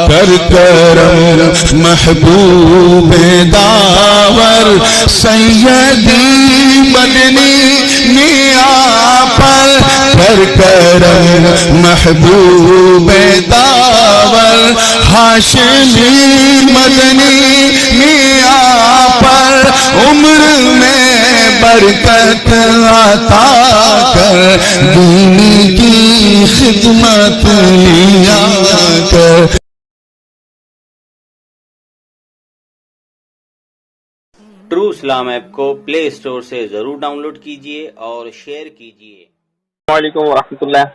کر کرم محبوب داور سیدی مدنی میاں پر کر کرم محبوب داور ہاشمی مدنی میاں پر عمر میں برکت عطا کر دین کی خدمت لیا کر. ٹرو اسلام ایپ کو پلے اسٹور سے ضرور ڈاؤن لوڈ کیجیے اور شیئر کیجیے. السلام علیکم ورحمۃ اللہ.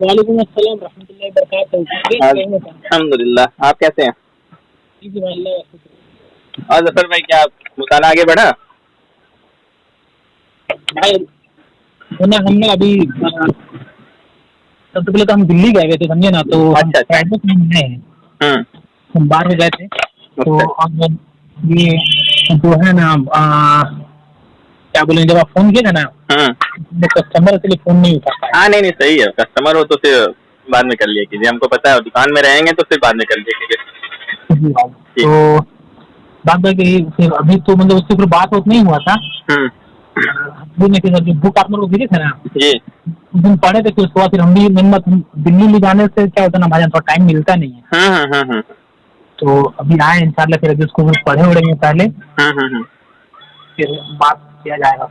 وعلیکم السلام ورحمۃ اللہ وبرکاتہ. الحمدللہ. آپ کیسے ہیں؟ اور ظفر بھائی کیا مطالعہ آگے بڑھا؟ ہم نے ابھی سب سے پہلے تو ہم دلی گئے ہوئے تھے سمجھے نا, تو ہم باہر میں گئے تھے تو یہ جو ہے نا کیا بولیں جب آپ فون کیے تھے نا کسٹمر اس لیے فون نہیں اٹھا پایا. ہاں نہیں صحیح ہے, کسٹمر ہو تو پھر بعد میں کر لیا کیجیے, ہم کو پتا ہے دکان میں رہیں گے تو پھر بعد میں کر لیا کیجیے. تو بات کہ پھر ابھی تو مطلب اس سے پھر بات نہیں ہوا تھا. بک آپ لوگ بھیجے تھے نا جی اس دن پڑھے تھے, پھر اس کے بعد پھر ہم بھی دلی لے جانے سے کیا ہوتا ہے نا بھائی تھوڑا ٹائم ملتا نہیں ہے. تو ابھی آئے انشاءاللہ, پھر ابھی اس کو پڑھے اڑیں گے پہلے پھر بات کیا جائے گا.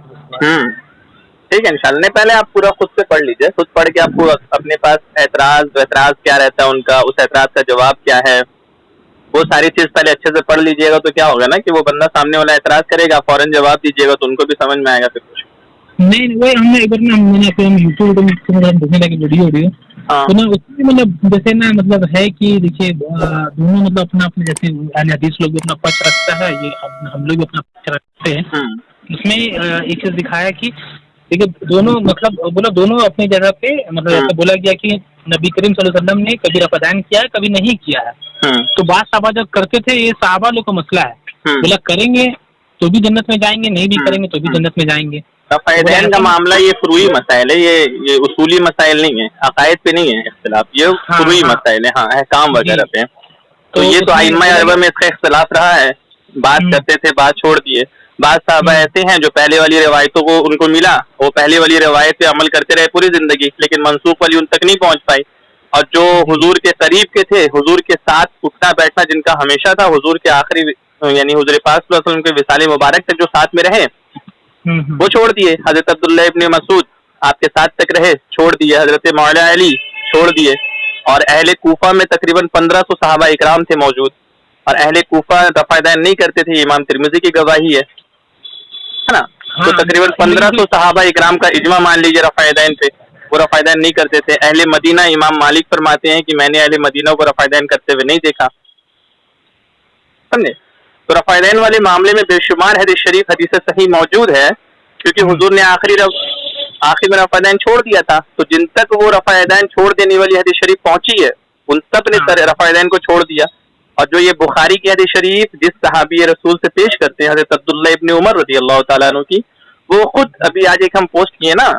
ٹھیک ہے انشاءاللہ. نہیں پہلے آپ پورا خود سے پڑھ لیجیے, خود پڑھ کے آپ کو اپنے پاس اعتراض کیا رہتا ہے ان کا, اس اعتراض کا جواب کیا ہے, وہ ساری چیز پہلے اچھے سے پڑھ لیجیے گا. تو کیا ہوگا نا کہ وہ بندہ سامنے والا اعتراض کرے گا, فوراً جواب دیجیے گا تو ان کو بھی سمجھ میں آئے گا. پھر کچھ نہیں وہی ہم نے ایک بار نا یوٹیوب دیکھنے لگے ویڈیو تو نا اس میں مطلب جیسے نا مطلب ہے کہ دیکھیے دونوں مطلب اپنا جیسے اہل حدیث لوگ بھی اپنا پکش رکھتا ہے, یہ ہم لوگ بھی اپنا پکش رکھتے ہیں. اس میں ایک چیز دکھایا کہ دیکھیے دونوں مطلب بولا دونوں اپنی جگہ پہ مطلب ایسا بولا گیا کہ نبی کریم صلی اللہ علیہ وسلم نے کبھی رفع دین کیا ہے کبھی نہیں کیا ہے. تو بعض صحابہ جب کرتے تھے, یہ صحابہ لوگ کا مسئلہ ہے, بولا کریں گے تو بھی جنت میں جائیں گے, نہیں بھی کریں گے تو بھی جنت میں جائیں گے. رفع دین کا معاملہ یہ فروعی مسائل ہے, یہ اصولی مسائل نہیں ہے, عقائد پہ نہیں ہے اختلاف, یہ فروعی مسائل ہے. ہاں احکام وغیرہ پہ. تو یہ تو ائمہ اربعہ میں اس کا اختلاف رہا ہے, بات کرتے تھے بات چھوڑ دیے. بعض صحابہ ایسے ہیں جو پہلے والی روایتوں کو ان کو ملا, وہ پہلے والی روایت پہ عمل کرتے رہے پوری زندگی, لیکن منسوخ والی ان تک نہیں پہنچ پائی. اور جو حضور کے قریب کے تھے, حضور کے ساتھ اٹھنا بیٹھنا جن کا ہمیشہ تھا, حضور کے آخری یعنی حضور پاک صلی اللہ علیہ وسلم کے وصال مبارک تک جو ساتھ میں رہے وہ چھوڑ دیے. حضرت عبداللہ ابن مسعود آپ کے ساتھ تک رہے, چھوڑ دیے. حضرت مولا علی چھوڑ دیے. اور اہل کوفہ میں تقریباً 1500 صحابہ اکرام تھے موجود, اور اہل کوفہ رفع دین نہیں کرتے تھے, امام ترمذی کی گواہی ہے نا. تو تقریباً 1500 صحابہ اکرام کا اجماع مان لیجیے رفع دین پہ, وہ رفع دین نہیں کرتے تھے. اہل مدینہ امام مالک فرماتے ہیں کہ میں نے اہل مدینہ کو رفع دین کرتے ہوئے نہیں دیکھا, سمجھے. تو رفع دین والے معاملے میں بے شمار حدیث شریف حدیث صحیح موجود ہے, کیونکہ حضور نے آخر میں رفع دین چھوڑ دیا تھا. تو جن تک وہ رفع دین چھوڑ دینے والی حدیث شریف پہنچی ہے ان سب نے رفع دین کو چھوڑ دیا. اور جو یہ بخاری کی حدیث شریف جس صحابی رسول سے پیش کرتے ہیں حضرت عبداللہ ابن عمر رضی اللہ تعالیٰ عنہ کی, وہ خود ابھی آج ایک ہم پوسٹ کیے نا,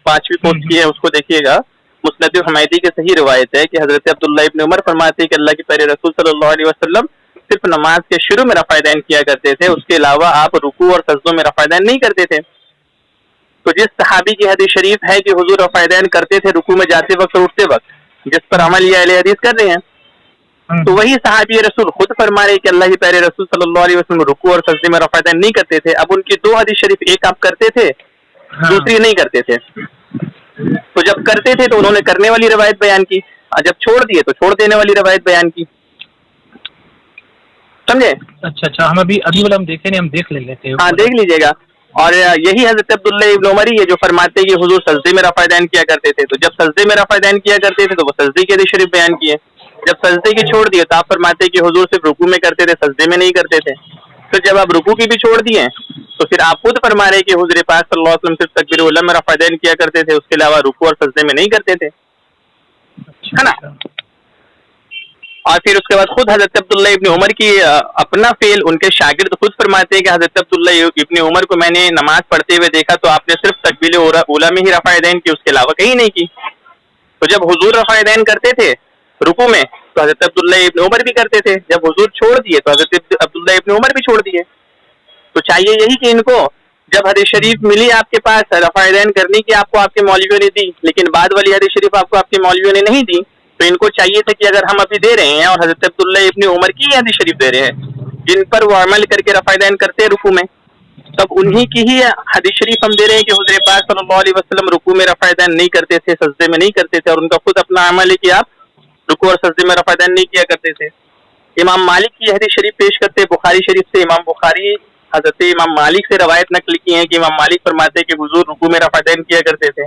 5ویں پوسٹ کی ہے, اس کو دیکھیے گا. مسند حمیدی کی صحیح روایت ہے کہ حضرت عبداللہ ابن عمر فرماتے ہیں کہ اللہ کے پیارے رسول صلی اللہ علیہ وسلم صرف نماز کے شروع میں رفع دین کیا کرتے تھے, اس کے علاوہ آپ رکوع اور سجدوں میں رفع دین نہیں کرتے تھے. تو جس صحابی کی حدیث شریف ہے کہ حضور رفع دین کرتے تھے رکوع میں جاتے وقت اور اٹھتے وقت, جس پر عمل یہ اہل حدیث کر رہے ہیں, تو وہی صحابی رسول خود فرما رہے کہ اللہ کے پیارے رسول صلی اللہ علیہ وسلم رکوع اور سجدے میں رفع دین نہیں کرتے تھے. اب ان کی 2 حدیث شریف, ایک آپ کرتے تھے دوسری نہیں کرتے تھے. تو جب کرتے تھے تو انہوں نے کرنے والی روایت بیان کی, اور جب چھوڑ دیے تو چھوڑ دینے والی روایت بیان کی, سمجھے. اچھا ہم ابھی والا ہم دیکھے نہیں, ہم دیکھ لیتے ہیں. ہاں دیکھ لیجیے گا. اور یہی حضرت عبداللہ ابن عمر ہی ہے جو فرماتے ہیں کہ حضور سجدے میں رفع دین کیا کرتے تھے. تو جب سجدے میں رفع دین کیا کرتے تھے تو وہ سجدے کے حدیث شریف بیان کیے. جب سجدے کی چھوڑ دیے تو آپ فرماتے ہیں کہ حضور صرف رکوع میں کرتے تھے, سجدے میں نہیں کرتے تھے. پھر جب آپ رکوع کی بھی چھوڑ دیے تو پھر آپ خود فرما رہے کہ حضور پاک صلی اللہ علیہ وسلم صرف تکبیر الاولیٰ میں رفع دین کیا کرتے تھے, اس کے علاوہ رکوع اور سجدے میں نہیں کرتے تھے, ہے نا. اور پھر اس کے بعد خود حضرت عبداللہ ابن عمر کی اپنا فعل ان کے شاگرد خود فرماتے ہیں کہ حضرت عبداللہ ابن عمر کو میں نے نماز پڑھتے ہوئے دیکھا تو آپ نے صرف تکبیر اولیٰ میں ہی رفع دین کی, اس کے علاوہ کہیں نہیں کی. تو جب حضور رفع دین کرتے تھے رکوع میں تو حضرت عبداللہ ابن عمر بھی کرتے تھے، جب حضور چھوڑ دیے تو حضرت عبداللہ ابن عمر بھی چھوڑ دیے. تو چاہیے یہی کہ ان کو جب حدیث شریف ملی آپ کے پاس رفع یدین کرنے کی، آپ کو آپ کے مولویوں نے دی، لیکن بعد والی حدیث شریف آپ کو آپ کے مولویوں نے نہیں دی، تو ان کو چاہیے تھا کہ اگر ہم ابھی دے رہے ہیں اور حضرت عبداللہ ابن عمر کی حدیث شریف دے رہے ہیں جن پر وہ عمل کر کے رفع یدین کرتے ہیں رکوع میں، تب انہی کی ہی حدیث شریف ہم دے رہے ہیں کہ حضور پاک صلی اللہ علیہ وسلم رکوع میں رفع یدین نہیں کرتے تھے، سجدے میں نہیں کرتے تھے، اور ان کا خود اپنا عمل ہے کہ آپ رکوع اور سجدے میں رفع یدین نہیں کیا کرتے تھے. امام مالک کی حدیث شریف پیش کرتے بخاری شریف سے. امام بخاری حضرت امام مالک سے روایت نقل کی ہے کہ امام مالک فرماتے ہیں کہ حضور رکوع میں رفع یدین کیا کرتے تھے.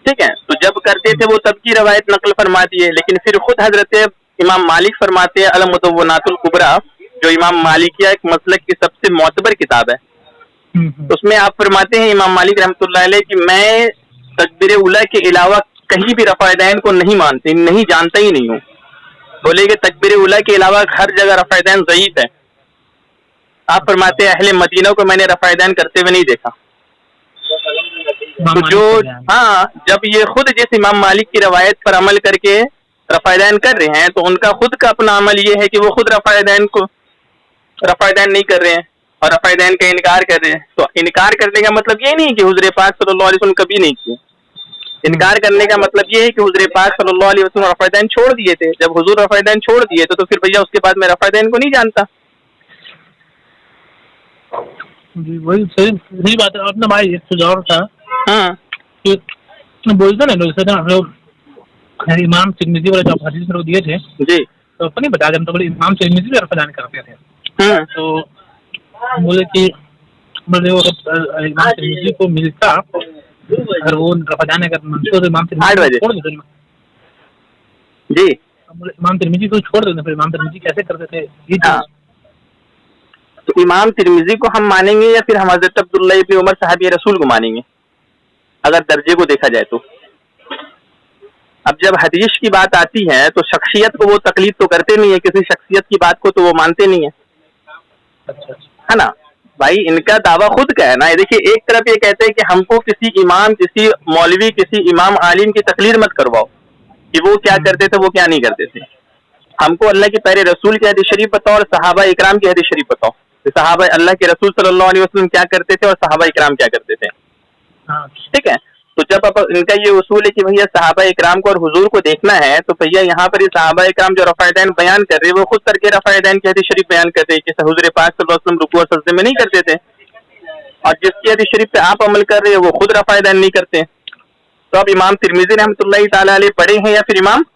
ٹھیک ہے، تو جب کرتے تھے وہ تب کی روایت نقل فرماتی ہے، لیکن پھر خود حضرت امام مالک فرماتے ہیں المدونات الکبریٰ جو امام مالکیہ ایک مسلک کی سب سے معتبر کتاب ہے، اس میں آپ فرماتے ہیں امام مالک رحمۃ اللہ علیہ کہ میں تکبیر اولیٰ کے علاوہ کہیں بھی رفع یدین کو نہیں جانتا ہی نہیں ہوں. بولے کہ تکبیر اولیٰ کے علاوہ ہر جگہ رفع یدین ضعیف ہے. آپ فرماتے ہیں اہل مدینہ کو میں نے رفع یدین کرتے ہوئے نہیں دیکھا. تو جو جب یہ خود جس امام مالک کی روایت پر عمل کر کے رفع یدین کر رہے ہیں تو ان کا خود کا اپنا عمل یہ ہے کہ وہ خود رفع یدین نہیں کر رہے ہیں اور رفع یدین کا انکار کر رہے ہیں. تو انکار کرنے کا مطلب یہ نہیں کہ حضور پاک صلی اللہ علیہ وسلم کبھی نہیں کیے. انکار کرنے کا مطلب یہ ہے کہ حضور پاک صلی اللہ علیہ وسلم رفع یدین چھوڑ دیے تھے. جب حضور رفع یدین چھوڑ دیے تو پھر بھیا اس کے بعد میں رفع یدین کو نہیں جانتا. جی وہی صحیح بات ہے. اپنا بھائی ایک سجاؤ تھا کہ بولتے نا لوگ ہم لوگ امام ترمذی والے جو حدیث میں دیے تھے جی تو اپنے بتا دیں تو بولے امام ترمذی بھی رفع یدین کرتے تھے. تو بولے کہ امام ترمذی کو ملتا اگر وہ رفع یدین اگر منصور امام ترمذی چھوڑ دیتے جی امام ترمذی کو چھوڑ دیتے پھر امام ترمذی کیسے کرتے تھے یہ تو امام ترمذی کو ہم مانیں گے یا پھر ہم حضرت عبداللہ ابن عمر صحابی رسول کو مانیں گے اگر درجے کو دیکھا جائے تو. اب جب حدیث کی بات آتی ہے تو شخصیت کو وہ تقلید تو کرتے نہیں ہے، کسی شخصیت کی بات کو تو وہ مانتے نہیں ہیں، ہے نا بھائی. ان کا دعویٰ خود کا ہے نا. دیکھیے ایک طرف یہ کہتے ہیں کہ ہم کو کسی امام کسی مولوی کسی امام عالم کی تقلید مت کرواؤ کہ وہ کیا کرتے تھے وہ کیا نہیں کرتے تھے. ہم کو اللہ کے پیارے رسول کی حدیث شریف بتاؤ اور صحابہ اکرام کی حدیث شریف بتاؤ. صحابہ اللہ کے رسول صلی اللہ علیہ وسلم کیا کرتے تھے اور صحابہ اکرام کیا کرتے تھے. ٹھیک ہے، تو جب اب ان کا یہ اصول ہے کہ بھیا صحابہ اکرام کو اور حضور کو دیکھنا ہے تو بھیا یہاں پر یہ صحابہ اکرام جو رفع یدین بیان کر رہے ہیں وہ خود کر کے رفع یدین کی حدیث شریف بیان کرتے ہیں کہ حضور پاک صلی اللہ علیہ وسلم رکوع اور سجدے میں نہیں کرتے تھے، اور جس کی حدیث شریف پہ آپ عمل کر رہے ہیں وہ خود رفع یدین نہیں کرتے. تو اب امام ترمذی رحمۃ اللہ تعالیٰ علیہ بڑے ہیں یا پھر امام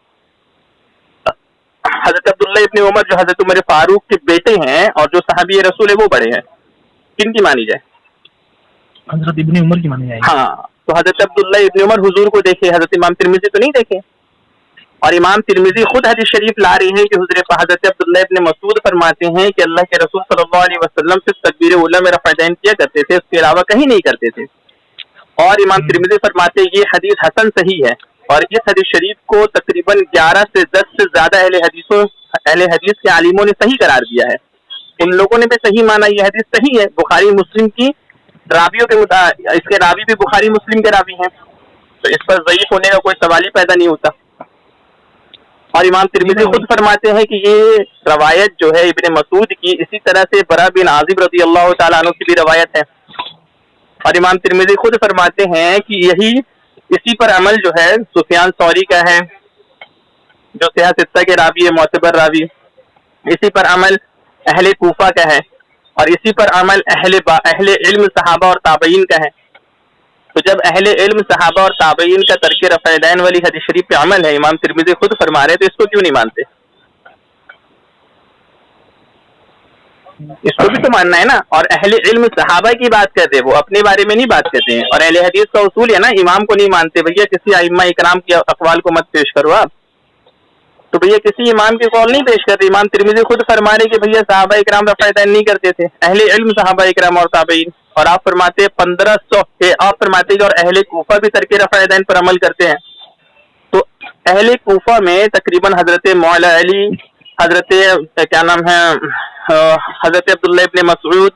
حضرت عبداللہ ابن عمر جو حضرت عمر فاروق کے بیٹے ہیں اور جو صحابی رسول ہے وہ بڑے ہیں؟ کن کی مانی جائے؟ حضرت ابن عمر کی مانی جائے. ہاں تو حضرت عبداللہ ابن عمر حضور کو دیکھے، حضرت امام ترمذی تو نہیں دیکھے. اور امام ترمذی خود حدیث شریف لا رہے ہیں کہ حضرت عبداللہ ابن مسعود فرماتے ہیں کہ اللہ کے رسول صلی اللہ علیہ وسلم سے تکبیر اولیٰ میں رفع یدین کیا کرتے تھے، اس کے علاوہ کہیں نہیں کرتے تھے. اور امام ترمذی فرماتے ہیں یہ حدیث حسن صحیح ہے، اور اس حدیث شریف کو تقریباً 11 سے 10 سے زیادہ اہل حدیث کے عالموں نے صحیح قرار دیا ہے. ان لوگوں نے بھی صحیح مانا یہ حدیث صحیح ہے. بخاری مسلم کی راویوں کے مطابق اس کے راوی بھی بخاری مسلم کے راوی ہیں، تو اس پر ضعیف ہونے کا کوئی سوال ہی پیدا نہیں ہوتا. اور امام ترمذی خود فرماتے ہیں کہ یہ روایت جو ہے ابن مسعود کی اسی طرح سے برا بن عازب رضی اللہ تعالیٰ عنہ کی بھی روایت ہے. اور امام ترمذی خود فرماتے ہیں کہ اسی پر عمل جو ہے سفیان ثوری کا ہے جو صحیح ستہ کے راوی ہے، معتبر راوی. اسی پر عمل اہل کوفہ کا ہے، اور اسی پر عمل اہل علم صحابہ اور تابعین کا ہے. تو جب اہل علم صحابہ اور تابعین کا ترک رفع یدین والی حدیث شریف پہ عمل ہے، امام ترمذی خود فرما رہے تو اس کو کیوں نہیں مانتے؟ اس کو بھی تو ماننا ہے نا. اور اہل علم صحابہ کی بات کرتے وہ اپنے بارے میں نہیں بات کرتے ہیں. اور اہل حدیث کا اصول ہے نا امام کو نہیں مانتے. بھیا کسی ائمہ اکرام کے اقوال کو مت پیش کرو آپ، تو بھیا کسی امام کے قول نہیں پیش کرتے. امام ترمذی خود فرما رہے کہ بھیا صحابہ اکرام رفع یدین نہیں کرتے تھے، اہل علم صحابہ اکرام اور تابعین. اور آپ فرماتے 1500 آپ فرماتے کہ اور اہل کوفہ بھی ترک رفع یدین پر عمل کرتے ہیں. تو اہل کوفہ میں تقریباً حضرت مولا علی، حضرت کیا نام ہے حضرت عبداللہ ابن مسعود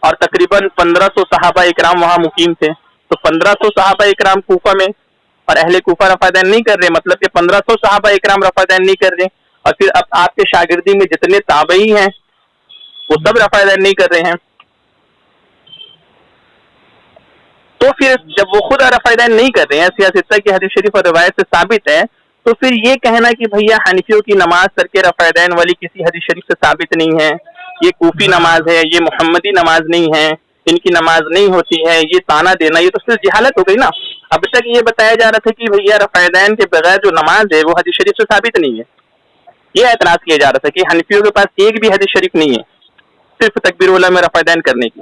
اور تقریباً 1500 صحابہ اکرام وہاں مقیم تھے. تو 1500 صحابہ اکرام کوفہ میں اور اہل کوفہ رفع دین نہیں کر رہے، مطلب کہ 1500 صحابہ اکرام رفع دین نہیں کر رہے، اور پھر اب آپ کے شاگردی میں جتنے تابعی ہیں وہ سب رفع دین نہیں کر رہے ہیں، تو پھر جب وہ خود رفع دین نہیں کر رہے ہیں، سیاستہ کی حدیث شریف اور روایت سے ثابت ہے، تو پھر یہ کہنا کہ بھیا حنفیوں کی نماز ترک رفع دین والی کسی حدیث شریف سے ثابت نہیں ہے، یہ کوفی نماز ہے، یہ محمدی نماز نہیں ہے، ان کی نماز نہیں ہوتی ہے، یہ تانا دینا، یہ تو صرف جہالت ہو گئی نا۔ اب تک یہ بتایا جا رہا تھا کہ بھیا رفع دین کے بغیر جو نماز ہے وہ حدیث شریف سے ثابت نہیں ہے، یہ اعتراض کیا جا رہا تھا کہ حنفیوں کے پاس ایک بھی حدیث شریف نہیں ہے صرف تکبیر اولیٰ میں رفع دین کرنے کی،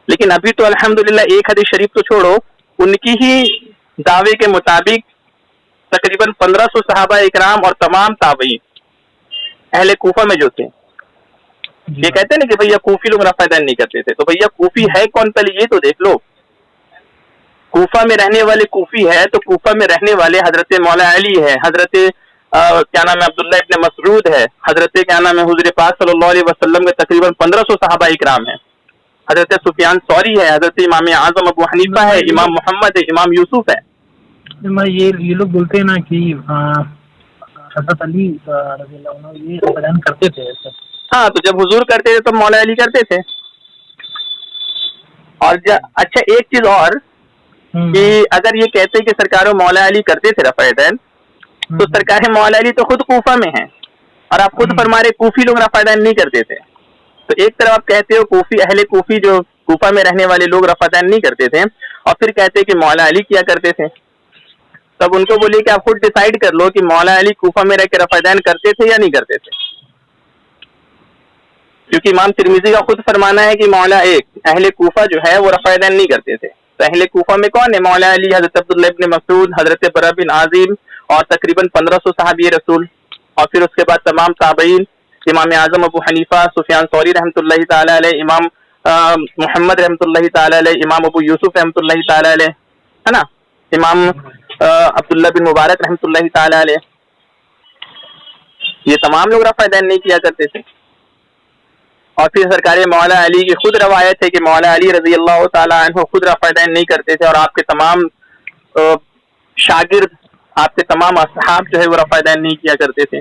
لیکن ابھی تو الحمدللہ ایک حدیث شریف تو چھوڑو، ان کی ہی دعوے کے مطابق تقریباً 1500 صحابہ اکرام اور تمام تابعین اہل کوفہ میں جو تھے، یہ کہتے ہیں نا کہ بھیا کوفی لوگ رفع دین نہیں کرتے تھے، تو بھیا کوفی ہے کون پہلے یہ تو دیکھ لو۔ کوفہ میں رہنے والے کوفی ہے تو کوفہ میں رہنے والے حضرت مولا علی ہے، حضرت کیا نام ہے عبداللہ ابن مسعود ہے، حضرت کیا نام ہے حضور پاک صلی اللہ علیہ وسلم کے تقریباً 1500 صحابہ اکرام ہیں، حضرت سفیان ثوری ہے، حضرت امام اعظم ابو حنیفہ ہے، امام محمد ہے، امام یوسف ہے۔ یہ لوگ بولتے ہیں نا کہ حضرت علی رضی اللہ عنہ یہ رفع دین کرتے تھے، ہاں تو جب حضور کرتے تھے تو مولا علی کرتے تھے۔ اور اچھا ایک چیز اور کہ اگر یہ کہتے کہ سرکار مولا علی کرتے تھے رفع دین، تو سرکار مولا علی تو خود کوفہ میں ہیں، اور آپ خود فرما رہے کوفی لوگ رفع دین نہیں کرتے تھے، تو ایک طرف آپ کہتے ہو کوفی اہل کوفی جو کوفہ میں رہنے والے لوگ رفع دین نہیں کرتے تھے، اور پھر کہتے کہ مولا علی کیا کرتے تھے، تب ان کو بولیے کہ آپ خود ڈیسائیڈ کر لو کہ مولا علی کوفہ میں رہ کے رفع دین کرتے تھے یا نہیں کرتے تھے، کیونکہ امام ترمذی کا خود فرمانا ہے کہ مولا ایک اہل کوفہ جو ہے وہ رفع دین نہیں کرتے تھے، تو اہل کوفہ میں کون ہے؟ مولا علی، حضرت عبداللہ ابن مسعود، حضرت برا بن عازب اور تقریباً 1500 صحابی رسول، اور پھر اس کے بعد تمام تابعین، امام اعظم ابو حنیفہ، سفیان ثوری رحمۃ اللہ تعالی علیہ، امام محمد رحمۃ اللہ تعالی علیہ، امام ابو یوسف رحمۃ اللہ تعالی علیہ، ہے نا، امام عبداللہ بن مبارک رحمۃ اللہ تعالی علیہ، یہ تمام لوگ رفع دین نہیں کیا کرتے تھے۔ اور پھر سرکار مولا علی کی خود روایت ہے کہ مولا علی رضی اللہ تعالی عنہ خود رفع دین نہیں کرتے تھے، اور آپ کے تمام شاگرد، آپ کے تمام اصحاب جو ہے وہ رفع دین نہیں کیا کرتے تھے۔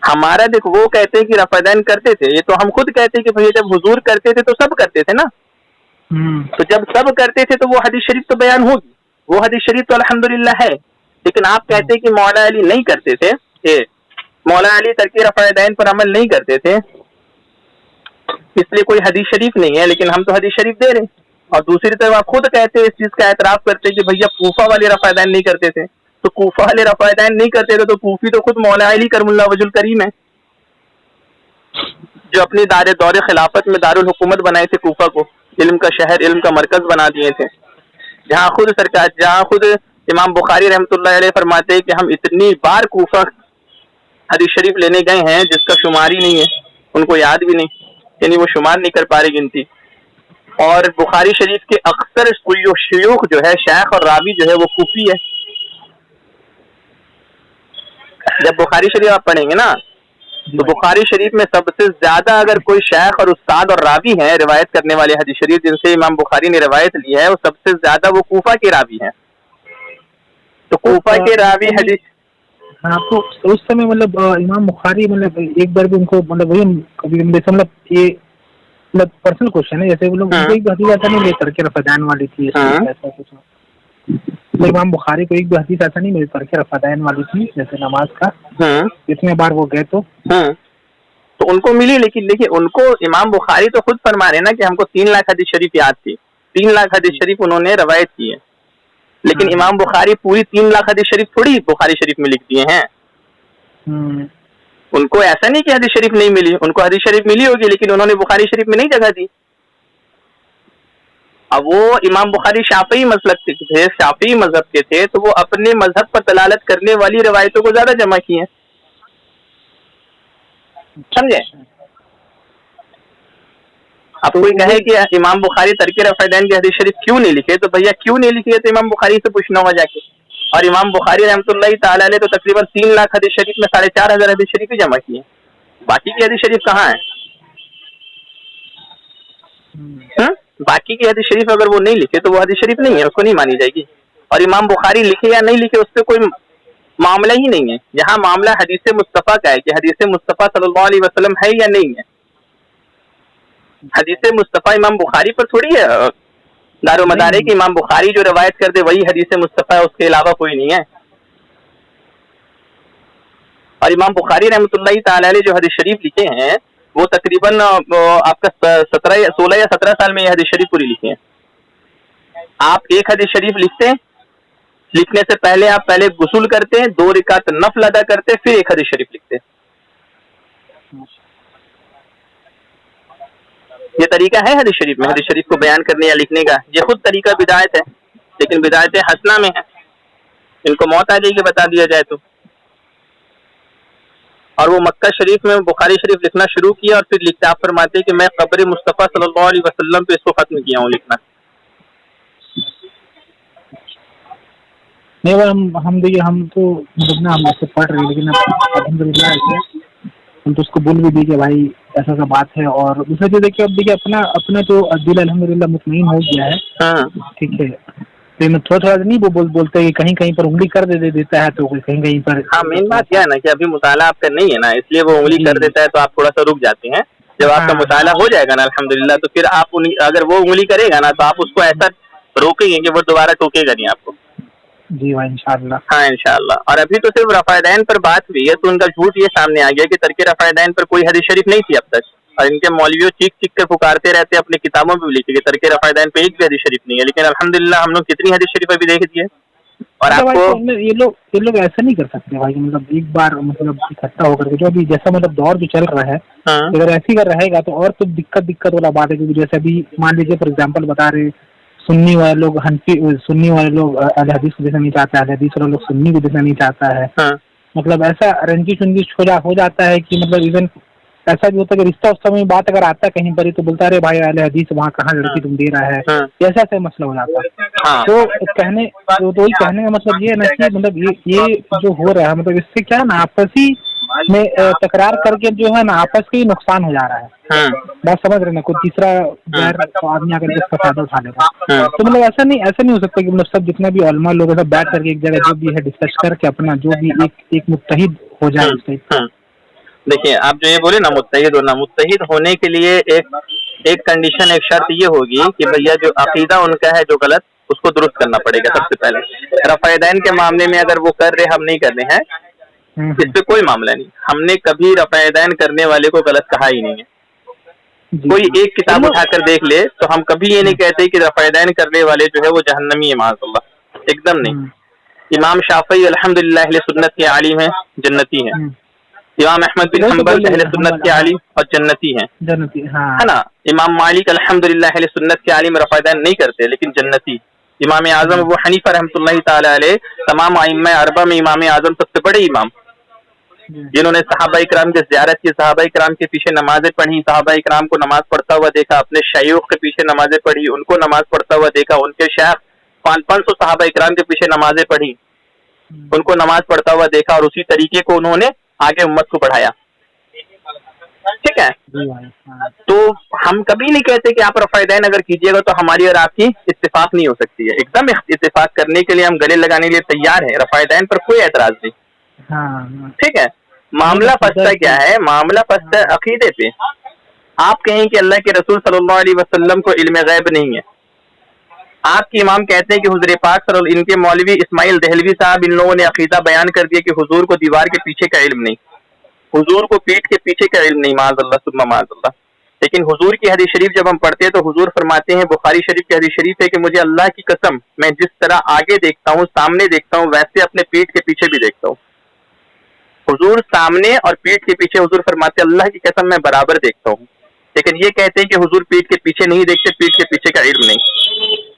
ہمارا دیکھ وہ کہتے ہیں کہ رفع دین کرتے تھے، یہ تو ہم خود کہتے ہیں کہ بھئی جب حضور کرتے تھے تو سب کرتے تھے نا، تو جب سب کرتے تھے تو وہ حدیث شریف تو بیان ہوگی، وہ حدیث شریف تو الحمدللہ ہے، لیکن آپ کہتے کہ مولا علی نہیں کرتے تھے، مولا علی ترک رفع دین پر عمل نہیں کرتے تھے، اس لیے کوئی حدیث شریف نہیں ہے، لیکن ہم تو حدیث شریف دے رہے ہیں۔ اور دوسری طرف آپ خود کہتے ہیں، اس چیز کا اعتراف کرتے کہ بھیا کوفہ والے رفع دین نہیں کرتے تھے، تو کوفہ والے رفع دین نہیں کرتے تھے تو کوفی تو خود مولا علی کرم اللہ وجہ الکریم ہے، جو اپنی دور خلافت میں دارالحکومت بنائے تھے کوفہ کو، علم کا شہر، علم کا مرکز بنا دیے تھے، جہاں خود امام بخاری رحمۃ اللہ علیہ فرماتے ہیں کہ ہم اتنی بار کوفہ حدیث شریف لینے گئے ہیں جس کا شمار ہی نہیں ہے، ان کو یاد بھی نہیں، یعنی وہ شمار نہیں کر پا رہے گنتی۔ اور بخاری شریف کے اکثر شیوخ جو ہے، شیخ اور راوی جو ہے وہ کوفی ہے۔ جب بخاری شریف آپ پڑھیں گے نا تو بخاری شریف میں سب سے زیادہ اگر کوئی شیخ اور استاد اور راوی ہیں روایت کرنے والے حدیث شریف جن سے امام بخاری نے روایت لی ہے، وہ سب سے زیادہ وہ کوفہ کے راوی ہیں، تو کوفہ کے راوی حدیث آپ کو اس سمے مطلب امام بخاری مطلب ایک بار بھی ان کو مطلب وہی کبھی مطلب یہ مطلب پرسنل کوشچن ہے، جیسے وہ لوگ ایک بھی حدیث ایسا نہیں لے کر کے رفع دین والی تھی، ایسا کچھ امام بخاری کو ایک بھی حدیث ایسا نہیں مل کر کے رفع دین والی تھی جیسے نماز کا، اتنے بار وہ گئے تو ان کو ملی، لیکن دیکھیے ان کو امام بخاری تو خود فرما رہے نا کہ ہم کو 3 لاکھ حدیث شریف یاد تھی، 3 لاکھ حدیث شریف انہوں نے روایت کی ہے، لیکن امام بخاری پوری 3 لاکھ حدیث شریف تھوڑی بخاری شریف میں لکھ دیے ہیں، ان کو ایسا نہیں کہ حدیث شریف نہیں ملی، ان کو حدیث شریف ملی ہوگی لیکن انہوں نے بخاری شریف میں نہیں جگہ دی۔ اب وہ امام بخاری شافعی مسلک کے تھے، شافعی مذہب کے تھے، تو وہ اپنے مذہب پر دلالت کرنے والی روایتوں کو زیادہ جمع کی ہیں، سمجھے؟ اب کوئی کہے کہ امام بخاری ترک رفع دین کی حدیث شریف کیوں نہیں لکھے، تو بھیا کیوں نہیں لکھے تو امام بخاری سے پوچھنا ہوگا جا کے، اور امام بخاری رحمۃ اللہ تعالی علیہ تو تقریباً 3 لاکھ حدیث شریف میں 4,500 حدیث شریف ہی جمع کی ہیں، باقی کی حدیث شریف کہاں ہے؟ باقی کی حدیث شریف اگر وہ نہیں لکھے تو وہ حدیث شریف نہیں ہے, اس کو نہیں مانی جائے گی. اور امام بخاری لکھے یا نہیں لکھے اس پہ کوئی معاملہ ہی نہیں ہے. یہاں معاملہ حدیث مصطفیٰ کا ہے کہ حدیث مصطفیٰ صلی اللہ علیہ وسلم ہے یا نہیں ہے. حدیث مصطفیٰ امام بخاری پر تھوڑی ہے دار و مدار ہے کہ امام بخاری جو روایت کر دے وہی حدیث مصطفیٰ ہے, اس کے علاوہ کوئی نہیں ہے. اور امام بخاری رحمۃ اللہ تعالی علیہ جو حدیث شریف لکھے ہیں وہ تقریباً آپ کا 16 یا 17 سال میں یہ حدیث شریف پوری لکھے ہیں. آپ ایک حدیث شریف لکھتے ہیں, لکھنے سے پہلے آپ پہلے غسل کرتے ہیں, 2 رکعت نفل ادا کرتے ہیں, پھر ایک حدیث شریف لکھتے ہیں. یہ طریقہ ہے حدیث شریف میں, حدیث شریف کو بیان کرنے یا لکھنے کا. یہ خود طریقہ بدعت ہے, لیکن بدعت حسنہ میں ہے. ان کو موت آ جائے گی بتا دیا جائے تو. اور وہ مکہ شریف میں بخاری شریف لکھنا شروع کیا اور پھر لکھتے, آپ فرماتے ہیں کہ میں قبر مصطفیٰ صلی اللہ علیہ وسلم پہ اس کو ختم کیا ہوں لکھنا. نہیں ہم دیکھیے ہم تو مطلب نا ہم ایسے پڑھ رہے ہیں, لیکن الحمدللہ ایسے ہم تو اس کو بول بھی دی کہ بھائی ایسا سا بات ہے. اور دوسرا چیز دیکھیے, اب دیکھیے اپنا جو دل الحمدللہ مطمئن ہو گیا ہے, ٹھیک ہے, لیکن تھوڑا نہیں وہ بولتے کہ کہیں کہیں پر انگلی کر دیتا ہے تو کہیں کہیں پر. ہاں مین بات کیا ہے نا کہ ابھی مطالعہ آپ کا نہیں ہے نا, اس لیے وہ انگلی کر دیتا ہے تو آپ تھوڑا سا رک جاتے ہیں. جب آپ کا مطالعہ ہو جائے گا نا الحمدللہ تو پھر آپ اگر وہ انگلی کرے گا نا تو آپ اس کو ایسا روکیں گے کہ وہ دوبارہ ٹوکے گا نہیں آپ کو. جی بھائی انشاءاللہ. ہاں انشاءاللہ. اور ابھی تو صرف رفع دین پر بات ہوئی ہے تو ان کا جھوٹ یہ سامنے آ گیا کہ ترک رفع دین پر کوئی حدیث شریف نہیں تھی اب تک. اور ان کے مولویوں چیخ چیخ کر پکارتے رہتے, اپنی کتابوں میں بھی لکھے کہ ترک رفع دین پہ ایک بھی حدیث شریف نہیں ہے. لیکن الحمدللہ ہم لوگ کتنی حدیث شریف ابھی دیکھ دیے. اور آپ کو یہ لوگ ایسا نہیں کر سکتے بھائی, مطلب ایک بار مطلب اکٹھا ہو کر کے جو ابھی جیسا مطلب دور جو چل رہا ہے اگر ایسی کر رہے گا تو اور تو دقت والا بات ہے. کیونکہ جیسے ابھی مان لیجیے فار ایگزامپل بتا رہے, سنی والے لوگ سنی والے لوگ اہل حدیث کو دیکھنا نہیں چاہتے, اہل حدیث والے لوگ سنی کو دیکھنا نہیں چاہتا ہے. مطلب ایسا رنجش ہو جاتا ہے کہ مطلب ایون ایسا بھی ہوتا ہے کہ رشتہ میں بات اگر آتا ہے کہیں پر ہی تو بولتا رہے بھائی اہل حدیث وہاں کہاں لڑکی تم دے رہا ہے, ایسا ایسا مسئلہ ہو جاتا ہے. تو کہنے کا مطلب یہ ہے نا کہ مطلب یہ جو ہو رہا ہے مطلب اس سے کیا نا آپسی میں تکرار کر کے جو ہے نا آپس کا ہی نقصان ہو جا رہا ہے. بات سمجھ رہے نا, کوئی تیسرا غیر آدمی آ کر کے اس کا فائدہ اٹھا لے گا. تو مطلب ایسا نہیں ہو سکتا کہ مطلب سب جتنے بھی علماء لوگ ہیں بیٹھ کر کے ایک جگہ جو بھی ہے ڈسکس کر کے اپنا جو بھی ایک متحد ہو جائے. دیکھیے آپ جو یہ بولے نا متحد ہونا, متحد ہونے کے لیے ایک کنڈیشن, ایک شرط یہ ہوگی کہ بھیا جو عقیدہ ان کا ہے جو غلط اس کو درست کرنا پڑے گا سب سے پہلے. رفع دین کے معاملے میں اگر وہ کر رہے ہم نہیں کر رہے ہیں اس پہ کوئی معاملہ نہیں. ہم نے کبھی رفع دین کرنے والے کو غلط کہا ہی نہیں ہے. کوئی ایک کتاب اٹھا کر دیکھ لے تو ہم کبھی یہ نہیں کہتے کہ رفع دین کرنے والے جو ہے وہ جہنمی ہے معاذ اللہ, ایک دم نہیں. امام شافعی الحمدللہ اہل سنت کے عالم ہیں, جنتی ہیں. امام احمد بن حنبل اہل سنت کے عالم اور جنتی ہیں, ہے نا. امام مالک الحمدللہ اہل سنت کے عالم رفع دین نہیں کرتے لیکن جنتی. امام اعظم ابو حنیفہ رحمۃ اللہ تعالی علیہ تمام ائمہ اربعہ میں امام اعظم سب سے بڑے امام, جنہوں نے صحابہ کرام کی زیارت کی, صحابہ کرام کے پیچھے نمازیں پڑھی, صحابہ کرام کو نماز پڑھتا ہوا دیکھا, اپنے شیوخ کے پیچھے نمازیں پڑھی, ان کو نماز پڑھتا ہوا دیکھا, ان کے شیخ 500 صحابہ کرام کے پیچھے نمازیں پڑھی, ان کو نماز پڑھتا ہوا دیکھا اور اسی طریقے کو انہوں نے آگے امت کو بڑھایا. ٹھیک ہے, تو ہم کبھی نہیں کہتے کہ آپ رفع دین اگر کیجیے گا تو ہماری اور آپ کی اتفاق نہیں ہو سکتی ہے. ایک دم اتفاق کرنے کے لیے ہم گلے لگانے کے لیے تیار ہیں, رفع دین پر کوئی اعتراض نہیں. ٹھیک ہے, معاملہ پستا کیا ہے, معاملہ پستا عقیدے پہ. آپ کہیں کہ اللہ کے رسول صلی اللہ علیہ وسلم کو علم غیب نہیں ہے, آپ کے امام کہتے ہیں کہ حضور پاک ان کے مولوی اسماعیل دہلوی صاحب ان لوگوں نے عقیدہ بیان کر دیا کہ حضور کو دیوار کے پیچھے کا علم نہیں, حضور کو پیٹھ کے پیچھے کا علم نہیں, معاذ اللہ ثم معاذ اللہ. لیکن حضور کی حدیث شریف جب ہم پڑھتے ہیں تو حضور فرماتے ہیں, بخاری شریف کی حدیث شریف ہے کہ مجھے اللہ کی قسم میں جس طرح آگے دیکھتا ہوں سامنے دیکھتا ہوں ویسے اپنے پیٹھ کے پیچھے بھی دیکھتا ہوں. حضور سامنے اور پیٹھ کے پیچھے حضور فرماتے اللہ کی قسم میں برابر دیکھتا ہوں. لیکن یہ کہتے ہیں کہ حضور پیٹھ کے پیچھے نہیں دیکھتے, پیٹھ کے پیچھے کا علم نہیں.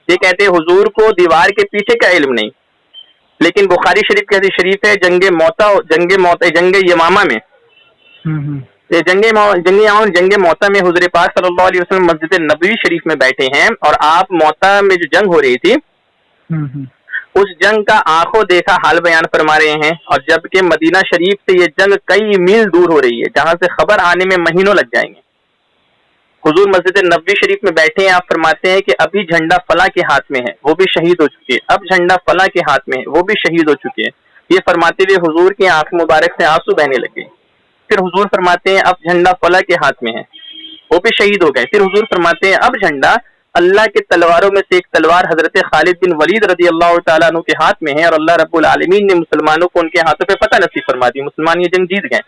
یہ کہتے ہیں حضور کو دیوار کے پیچھے کا علم نہیں. لیکن بخاری شریف کی حدیث شریف ہے جنگ یمامہ میں, جنگ موتا میں حضور پاک صلی اللہ علیہ وسلم مسجد نبوی شریف میں بیٹھے ہیں اور آپ موتا میں جو جنگ ہو رہی تھی اس جنگ کا آنکھوں دیکھا حال بیان فرما رہے ہیں. اور جبکہ مدینہ شریف سے یہ جنگ کئی میل دور ہو رہی ہے جہاں سے خبر آنے میں مہینوں لگ جائیں گے. حضور مسجد نبوی شریف میں بیٹھے ہیں, آپ فرماتے ہیں کہ ابھی جھنڈا فلاں کے ہاتھ میں ہے, وہ بھی شہید ہو چکے ہیں, اب جھنڈا فلاں کے ہاتھ میں ہے, وہ بھی شہید ہو چکے ہیں. یہ فرماتے ہوئے حضور کی آنکھ مبارک سے آنسو بہنے لگے. پھر حضور فرماتے ہیں اب جھنڈا فلاں کے ہاتھ میں ہے, وہ بھی شہید ہو گئے. پھر حضور فرماتے ہیں اب جھنڈا اللہ کے تلواروں میں سے ایک تلوار حضرت خالد بن ولید رضی اللہ تعالیٰ عنہ کے ہاتھ میں ہے, اور اللہ رب العالمین نے مسلمانوں کو ان کے ہاتھوں پہ فتح نصیب فرما دی, مسلمان یہ جنگ جیت گئے.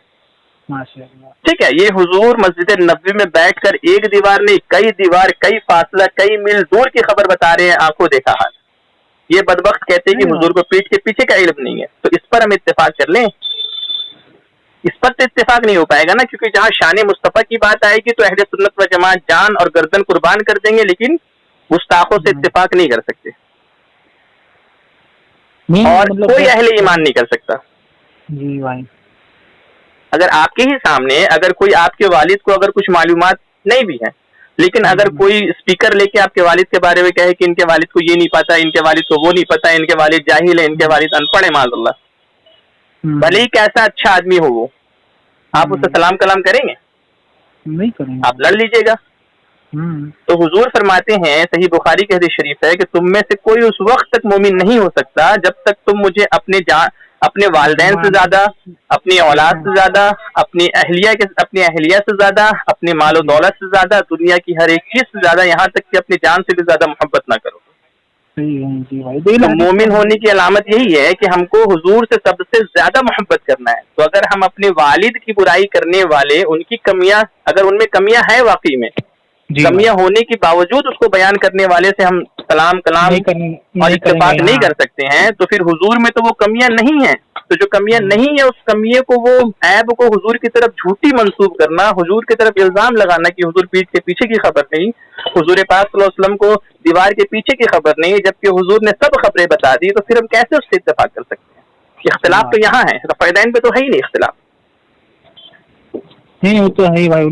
ٹھیک ہے, یہ حضور مسجد نبوی میں بیٹھ کر ایک دیوار نہیں, کئی دیوار, کئی فاصلہ, کئی میل دور کی خبر بتا رہے ہیں, آنکھوں دیکھا حال. یہ بدبخت کہتے ہیں کہ حضور کو پیٹ کے پیچھے کا علم نہیں ہے. تو اس پر ہم اتفاق کر لیں, اس پر تو اتفاق نہیں ہو پائے گا نا, کیونکہ جہاں شان مصطفیٰ کی بات آئے گی تو اہل سنت و جماعت جان اور گردن قربان کر دیں گے, لیکن گستاخوں سے اتفاق نہیں کر سکتے, اور کوئی اہل ایمان نہیں کر سکتا. جی بھائی, اگر آپ کے ہی سامنے, اگر کوئی آپ کے والد کو اگر کچھ معلومات نہیں بھی ہے, لیکن اگر کوئی اسپیکر لے کے آپ کے والد کے بارے میں کہے کہ ان کے والد کو یہ نہیں پتا, ان کے والد کو وہ نہیں پتا, ان کے والد جاہل ہے, ان کے والد ان پڑھ ہے, معاذ اللہ, بھلے ہی کیسا اچھا آدمی ہو وہ, آپ اسے سلام کلام کریں گے؟ نہیں کریں گے, آپ لڑ لیجیے گا. تو حضور فرماتے ہیں, صحیح بخاری کی حدیث شریف ہے, کہ تم میں سے کوئی اس وقت تک مومن نہیں ہو سکتا جب تک تم مجھے اپنے والدین سے زیادہ, اپنی اولاد سے زیادہ, اپنی اہلیہ سے زیادہ, اپنے مال و دولت سے زیادہ, دنیا کی ہر ایک چیز سے زیادہ, یہاں تک کہ اپنی جان سے بھی زیادہ محبت نہ کرو. تو مومن ہونے کی علامت یہی ہے کہ ہم کو حضور سے سب سے زیادہ محبت کرنا ہے. تو اگر ہم اپنے والد کی برائی کرنے والے, ان کی کمیاں, اگر ان میں کمیاں ہیں واقعی میں, کمیاں ہونے کے باوجود اس کو بیان کرنے والے سے ہم سلام کلام اور اتفاق نہیں کر سکتے ہیں, تو پھر حضور میں تو وہ کمیاں نہیں ہیں. تو جو کمیاں نہیں ہیں, اس کمیے کو, وہ عیب کو حضور کی طرف جھوٹی منسوب کرنا, حضور کی طرف الزام لگانا کہ حضور پیٹھ کے پیچھے کی خبر نہیں, حضور پاک صلی اللہ علیہ وسلم کو دیوار کے پیچھے کی خبر نہیں, جبکہ حضور نے سب خبریں بتا دی, تو پھر ہم کیسے اس سے اتفاق کر سکتے ہیں؟ اختلاف تو یہاں ہے, رفعین پہ تو ہے ہی نہیں اختلاف. نہیں, وہ تو ہے ہی بھائی.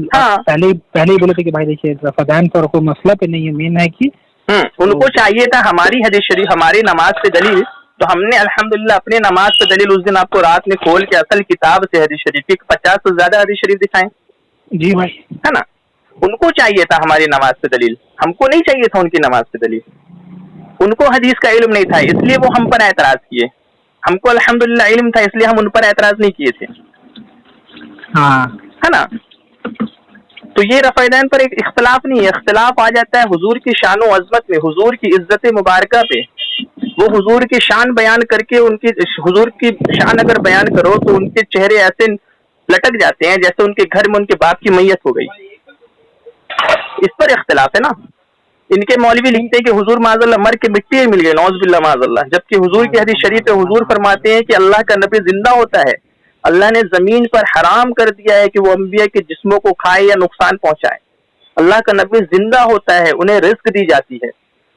پہلے ہی بولے تھے کہ بھائی دیکھیے رفعین پر کوئی مسئلہ پہ نہیں ہے, مین ہے کہ ان کو چاہیے تھا ہماری حدیث شریف, ہماری نماز پہ دلیل, تو ہم نے الحمدللہ اپنے نماز پہ دلیل اس دن آپ کو رات میں کھول کے اصل کتاب سے حدیث شریف کی 50 سے زیادہ حدیث شریف دکھائیں. جی بھائی, ہے نا. ان کو چاہیے تھا ہماری نماز پہ دلیل, ہم کو نہیں چاہیے تھا ان کی نماز پہ دلیل. ان کو حدیث کا علم نہیں تھا, اس لیے وہ ہم پر اعتراض کیے. ہم کو الحمدللہ علم تھا, اس لیے ہم ان پر اعتراض نہیں کیے تھے. ہے نا. تو یہ رفعین پر ایک اختلاف نہیں ہے, اختلاف آ جاتا ہے حضور کی شان و عظمت میں, حضور کی عزت مبارکہ پہ. وہ حضور کی شان بیان کر کے, ان کی حضور کی شان اگر بیان کرو تو ان کے چہرے ایسے لٹک جاتے ہیں جیسے ان کے گھر میں ان کے باپ کی میت ہو گئی. اس پر اختلاف ہے نا. ان کے مولوی لکھتے ہیں کہ حضور معاذ اللہ مر کے مٹی میں مل گئے, نعوذ باللہ معاذ اللہ, جبکہ حضور کی حدیث شریف ہے, حضور فرماتے ہیں کہ اللہ کا نبی زندہ ہوتا ہے, اللہ نے زمین پر حرام کر دیا ہے کہ وہ انبیاء کے جسموں کو کھائے یا نقصان پہنچائے. اللہ کا نبی زندہ ہوتا ہے, انہیں رزق دی جاتی ہے.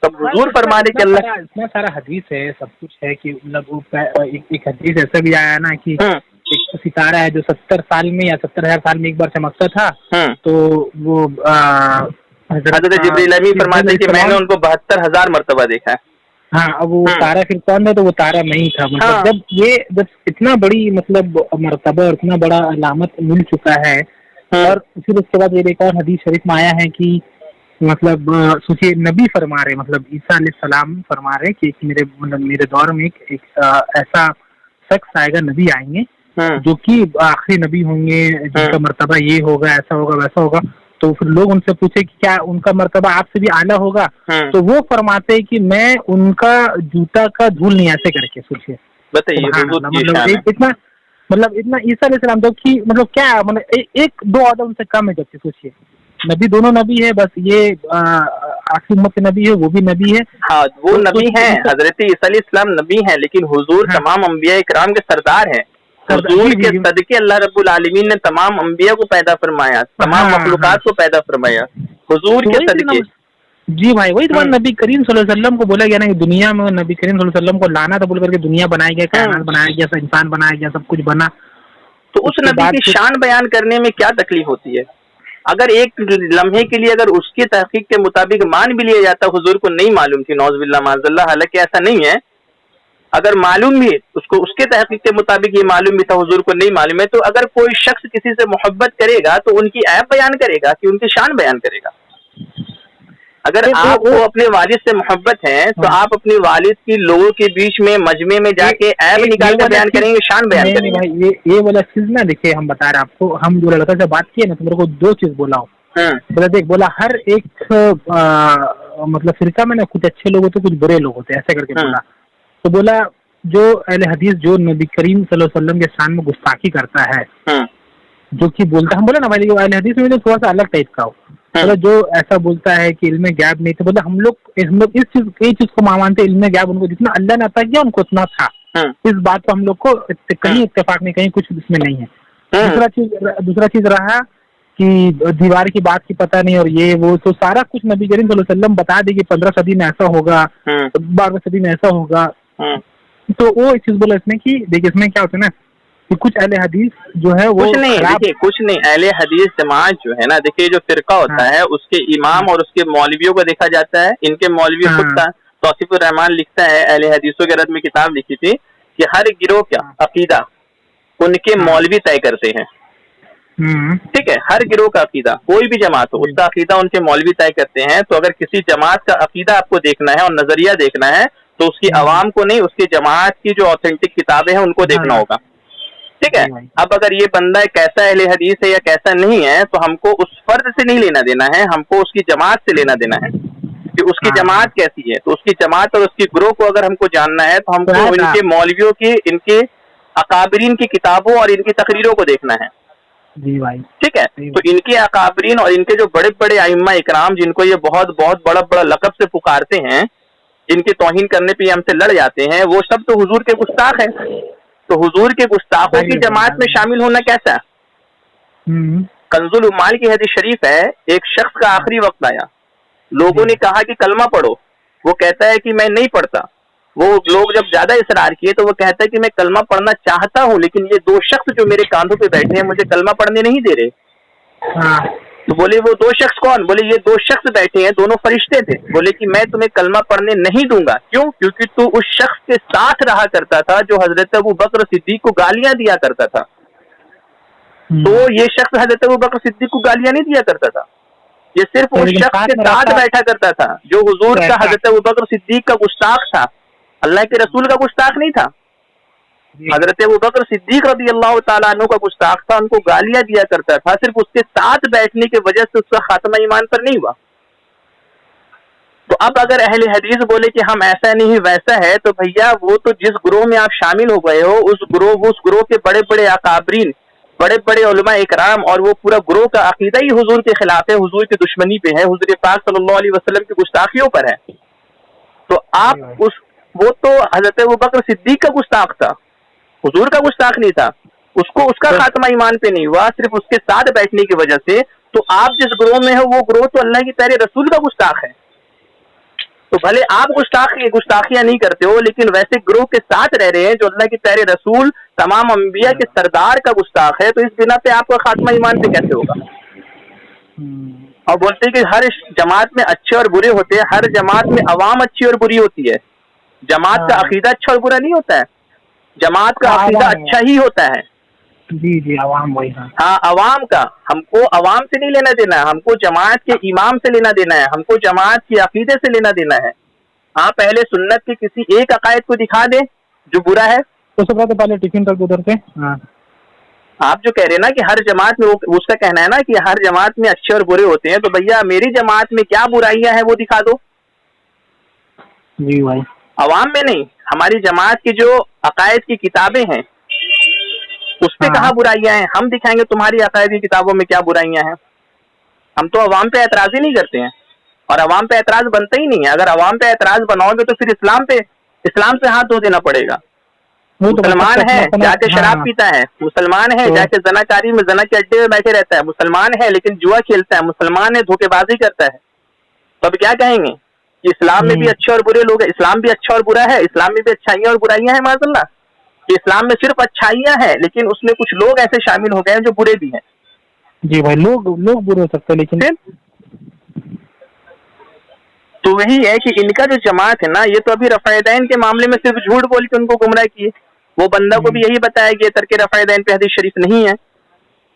تب حضور فرمانے کے اللہ اتنا سارا حدیث ہے, سب کچھ ہے, کہ ایک حدیث ایسا بھی آیا نا کہ ایک ستارہ ہے جو 70 سال میں یا 70,000 سال میں ایک بار چمکتا تھا, تو وہ حضرت جبریل امین فرماتے ہیں کہ میں نے ان کو 72,000 مرتبہ دیکھا ہے. ہاں, اب وہ تارا پھر کون ہے, تو وہ تارا نہیں تھا. مطلب جب اتنا بڑی مطلب مرتبہ اور اتنا بڑا علامت مل چکا ہے, اور پھر اس کے بعد یہ ایک اور حدیث شریف میں آیا ہے کہ مطلب سوچیے نبی فرما رہے, مطلب عیسیٰ علیہ السلام فرما رہے کہ میرے دور میں ایک ایسا شخص آئے گا, نبی آئیں گے جو کہ آخری نبی ہوں گے, جن کا مرتبہ یہ ہوگا, ایسا ہوگا, ویسا ہوگا. تو پھر لوگ ان سے پوچھے کہ کیا ان کا مرتبہ آپ سے بھی اعلیٰ ہوگا, تو وہ فرماتے کہ میں ان کا جوتا کا دھول نہیں ایسے کر کے. سوچیے اتنا عیسیٰ علیہ السلام, جب کہ مطلب کیا, مطلب ایک دو عہدہ ان سے کم ہے. جب کہ سوچیے نبی دونوں نبی ہے, بس یہ آخری امت کے نبی ہے, وہ بھی نبی ہے. ہاں, وہ نبی ہیں, حضرت عیسیٰ علیہ السلام نبی ہیں, لیکن حضور تمام انبیاء کرام کے سردار ہیں. حضور کے صدقے اللہ رب العالمین نے تمام انبیاء کو پیدا فرمایا, تمام مخلوقات کو پیدا فرمایا حضور کے صدقے. جی بھائی, وہی تو نبی کریم صلی اللہ علیہ وسلم کو بولا گیا نا کہ دنیا میں نبی کریم صلی اللہ علیہ وسلم کو لانا تھا, بول کر کے دنیا بنائی گیا, کائنات بنایا گیا, انسان بنایا گیا, سب کچھ بنا. تو اس نبی کی شان بیان کرنے میں کیا تکلیف ہوتی ہے؟ اگر ایک لمحے کے لیے اگر اس کی تحقیق کے مطابق مان بھی لیا جاتا, حضور کو نہیں معلوم تھی, نعوذ باللہ معاذ اللہ, حالانکہ ایسا نہیں ہے. اگر معلوم بھی اس کے تحقیق کے مطابق یہ معلوم بھی تھا, حضور کو نہیں معلوم ہے, تو اگر کوئی شخص کسی سے محبت کرے گا تو ان کی عیب بیان کرے گا کہ ان کی شان بیان کرے گا. اگر آپ کو اپنے والد سے محبت ہے تو آپ اپنے والد کی لوگوں کے بیچ میں مجمع میں جا کے عیب نکال کر بیان کریں گے، شان بیان کریں گے؟ یہ والا چیز نا دیکھیے، ہم بتا رہے ہیں آپ کو، ہم جو لڑکا سے بات کیے نا تو میرے کو دو چیز بولا ہوں، دیکھ بولا ہر ایک مطلب فرقہ میں نا کچھ اچھے لوگ ہوتے کچھ برے لوگ ہوتے، ایسے کر کے بولا. تو بولا جو اہل حدیث جو نبی کریم صلی اللہ علیہ وسلم کے شان میں گستاخی کرتا ہے، جو کہ بولتا ہے، ہم بولے نا بھائی اہل حدیث میں جو تھوڑا سا الگ ٹائپ کا ہو، مطلب جو ایسا بولتا ہے کہ علم غیب نہیں، تو بولے ہم لوگ اس چیز کو مانتے، علم غیب ان کو جتنا اللہ نے عطا کیا ان کو اتنا تھا. اس بات کو ہم لوگ کو کہیں اتفاق نہیں، کہیں کچھ اس میں نہیں ہے. دوسرا چیز رہا کہ دیوار کی بات کی پتہ نہیں اور یہ وہ، تو سارا کچھ نبی کریم صلی اللہ علیہ وسلم بتا دے کہ 15 صدی میں ایسا ہوگا، 12 صدی میں ایسا ہوگا. تو وہ چیز بولا اس میں کہ دیکھیے اس میں کیا ہوتا ہے نا کہ کچھ اہل حدیث جو ہے وہ کچھ نہیں اہل حدیث جماعت جو ہے نا، دیکھیے جو فرقہ ہوتا ہے اس کے امام اور اس کے مولویوں کو دیکھا جاتا ہے. ان کے مولوی خود تھا، توصیف الرحمان لکھتا ہے، اہل حدیثوں کے رد میں کتاب لکھی تھی کہ ہر گروہ کا عقیدہ ان کے مولوی طے کرتے ہیں. ٹھیک ہے، ہر گروہ کا عقیدہ، کوئی بھی جماعت ہو اس کا عقیدہ ان کے مولوی طے کرتے ہیں. تو اگر کسی جماعت کا عقیدہ آپ کو دیکھنا ہے اور نظریہ دیکھنا ہے تو اس کی عوام کو نہیں، اس کی جماعت کی جو آتھینٹک کتابیں ہیں ان کو دیکھنا ہوگا. ٹھیک ہے، اب اگر یہ بندہ کیسا اہل حدیث ہے یا کیسا نہیں ہے تو ہم کو اس فرد سے نہیں لینا دینا ہے، ہم کو اس کی جماعت سے لینا دینا ہے کہ اس کی جماعت کیسی ہے. تو اس کی جماعت اور اس کی گروہ کو اگر ہم کو جاننا ہے تو ہم کو ان کے مولویوں کی، ان کے اکابرین کی کتابوں اور ان کی تقریروں کو دیکھنا ہے. جی بھائی ٹھیک ہے، تو ان کے اکابرین اور ان کے جو بڑے بڑے ائمہ اکرام جن کو یہ بہت بہت بڑا بڑا لقب سے پکارتے ہیں، جن کی توہین کرنے پہ ہم سے لڑ جاتے ہیں، وہ سب تو حضور کے گستاخ ہیں. تو حضور کے گستاخوں کی جماعت میں شامل ہونا کیسا ہے؟ کنز العمال کی حدیث شریف ہے، ایک شخص کا آخری وقت آیا، لوگوں نے کہا کہ کلمہ پڑھو، وہ کہتا ہے کہ میں نہیں پڑھتا. وہ لوگ جب زیادہ اصرار کیے تو وہ کہتا ہے کہ میں کلمہ پڑھنا چاہتا ہوں لیکن یہ دو شخص جو میرے کاندھوں پہ بیٹھے ہیں مجھے کلمہ پڑھنے نہیں دے رہے. تو بولے وہ دو شخص کون؟ بولے یہ دو شخص بیٹھے ہیں، دونوں فرشتے تھے. بولے کہ میں تمہیں کلمہ پڑھنے نہیں دوں گا. کیوں؟ کیونکہ تو اس شخص کے ساتھ رہا کرتا تھا جو حضرت ابوبکر صدیق کو گالیاں دیا کرتا تھا. تو یہ شخص حضرت ابوبکر صدیق کو گالیاں نہیں دیا کرتا تھا، یہ صرف اس شخص کے ساتھ بیٹھا کرتا تھا جو حضور کا، حضرت ابوبکر صدیق کا گستاخ تھا، اللہ کے رسول کا گستاخ نہیں تھا. حضرت ابوبکر صدیق رضی اللہ تعالیٰ عنہ کا گستاخ تھا، ان کو گالیاں دیا کرتا تھا، صرف اس کے ساتھ بیٹھنے کی وجہ سے اس کا خاتمہ ایمان پر نہیں ہوا. تو اب اگر اہل حدیث بولے کہ ہم ایسا نہیں ویسا ہے تو بھیا وہ تو جس گروہ میں آپ شامل ہو گئے ہو اس گروہ کے بڑے بڑے اکابرین، بڑے بڑے علماء اکرام اور وہ پورا گروہ کا عقیدہ ہی حضور کے خلاف ہے، حضور کی دشمنی پہ ہے، حضور پاک صلی اللہ علیہ وسلم کی گستاخیوں پر ہے. تو آپ وہ تو حضرت ابوبکر صدیق کا گستاخ تھا، حضور کا گستاخ نہیں تھا، اس کا خاتمہ ایمان پہ نہیں ہوا صرف اس کے ساتھ بیٹھنے کی وجہ سے. تو آپ جس گروہ میں ہو وہ گروہ تو اللہ کی پیارے رسول کا گستاخ ہے. تو بھلے آپ گستاخیاں نہیں کرتے ہو لیکن ویسے گروہ کے ساتھ رہ رہے ہیں جو اللہ کے پیارے رسول تمام انبیاء کے سردار کا گستاخ ہے. تو اس بنا پہ آپ کا خاتمہ ایمان پہ کیسے ہوگا؟ اور بولتے ہیں کہ ہر جماعت میں اچھے اور برے ہوتے ہیں، ہر جماعت میں عوام اچھی اور بری ہوتی ہے. جماعت کا عقیدہ اچھا اور برا نہیں ہوتا ہے، جماعت کا عقیدہ اچھا ہی ہوتا ہے. جی عوام وہی. ہاں عوام کا، ہم کو عوام سے نہیں لینا دینا ہے، ہم کو جماعت کے امام سے لینا دینا ہے، ہم کو جماعت کے عقیدے سے لینا دینا ہے. آپ پہلے سنت کے کسی ایک عقائد کو دکھا دیں جو برا ہے. تو سب سے پہلے ٹفن تک ادھر سے آپ جو کہہ رہے ہیں نا کہ ہر جماعت میں، اس کا کہنا ہے نا کہ ہر جماعت میں اچھے اور برے ہوتے ہیں، تو بھیا میری جماعت میں کیا برائیاں ہیں وہ دکھا دو. جی بھائی عوام میں نہیں، ہماری جماعت کی جو عقائد کی کتابیں ہیں اس پہ کہاں برائیاں ہیں. ہم دکھائیں گے تمہاری عقائد کی کتابوں میں کیا برائیاں ہیں. ہم تو عوام پہ اعتراض ہی نہیں کرتے ہیں اور عوام پہ اعتراض بنتا ہی نہیں ہے. اگر عوام پہ اعتراض بناؤ گے تو پھر اسلام سے ہاتھ دھو دینا پڑے گا. مسلمان ہے جا کے شراب پیتا ہے، مسلمان ہے جا کے زنا کاری میں زنا کے اڈے میں بیٹھے رہتا ہے، مسلمان ہے لیکن جوا کھیلتا ہے، مسلمان ہے دھوکے بازی کرتا ہے. تو اب کیا کہیں گے کہ اسلام میں بھی اچھے اور برے لوگ ہیں؟ اسلام بھی اچھا اور برا ہے، اسلام میں بھی اچھائیاں اور برائیاں ہیں. معاذ اللہ کہ اسلام میں صرف اچھائیاں ہیں لیکن اس میں کچھ لوگ ایسے شامل ہو گئے ہیں جو برے بھی ہیں. جی بھائی لوگ برے ہو سکتے ہیں لیکن تو وہی ہے کہ ان کا جو جماعت ہے نا یہ تو ابھی رفع دین کے معاملے میں صرف جھوٹ بول کے ان کو گمراہ کیے. وہ بندہ کو بھی یہی بتایا کہ ترک رفع دین پہ حدیث شریف نہیں ہے،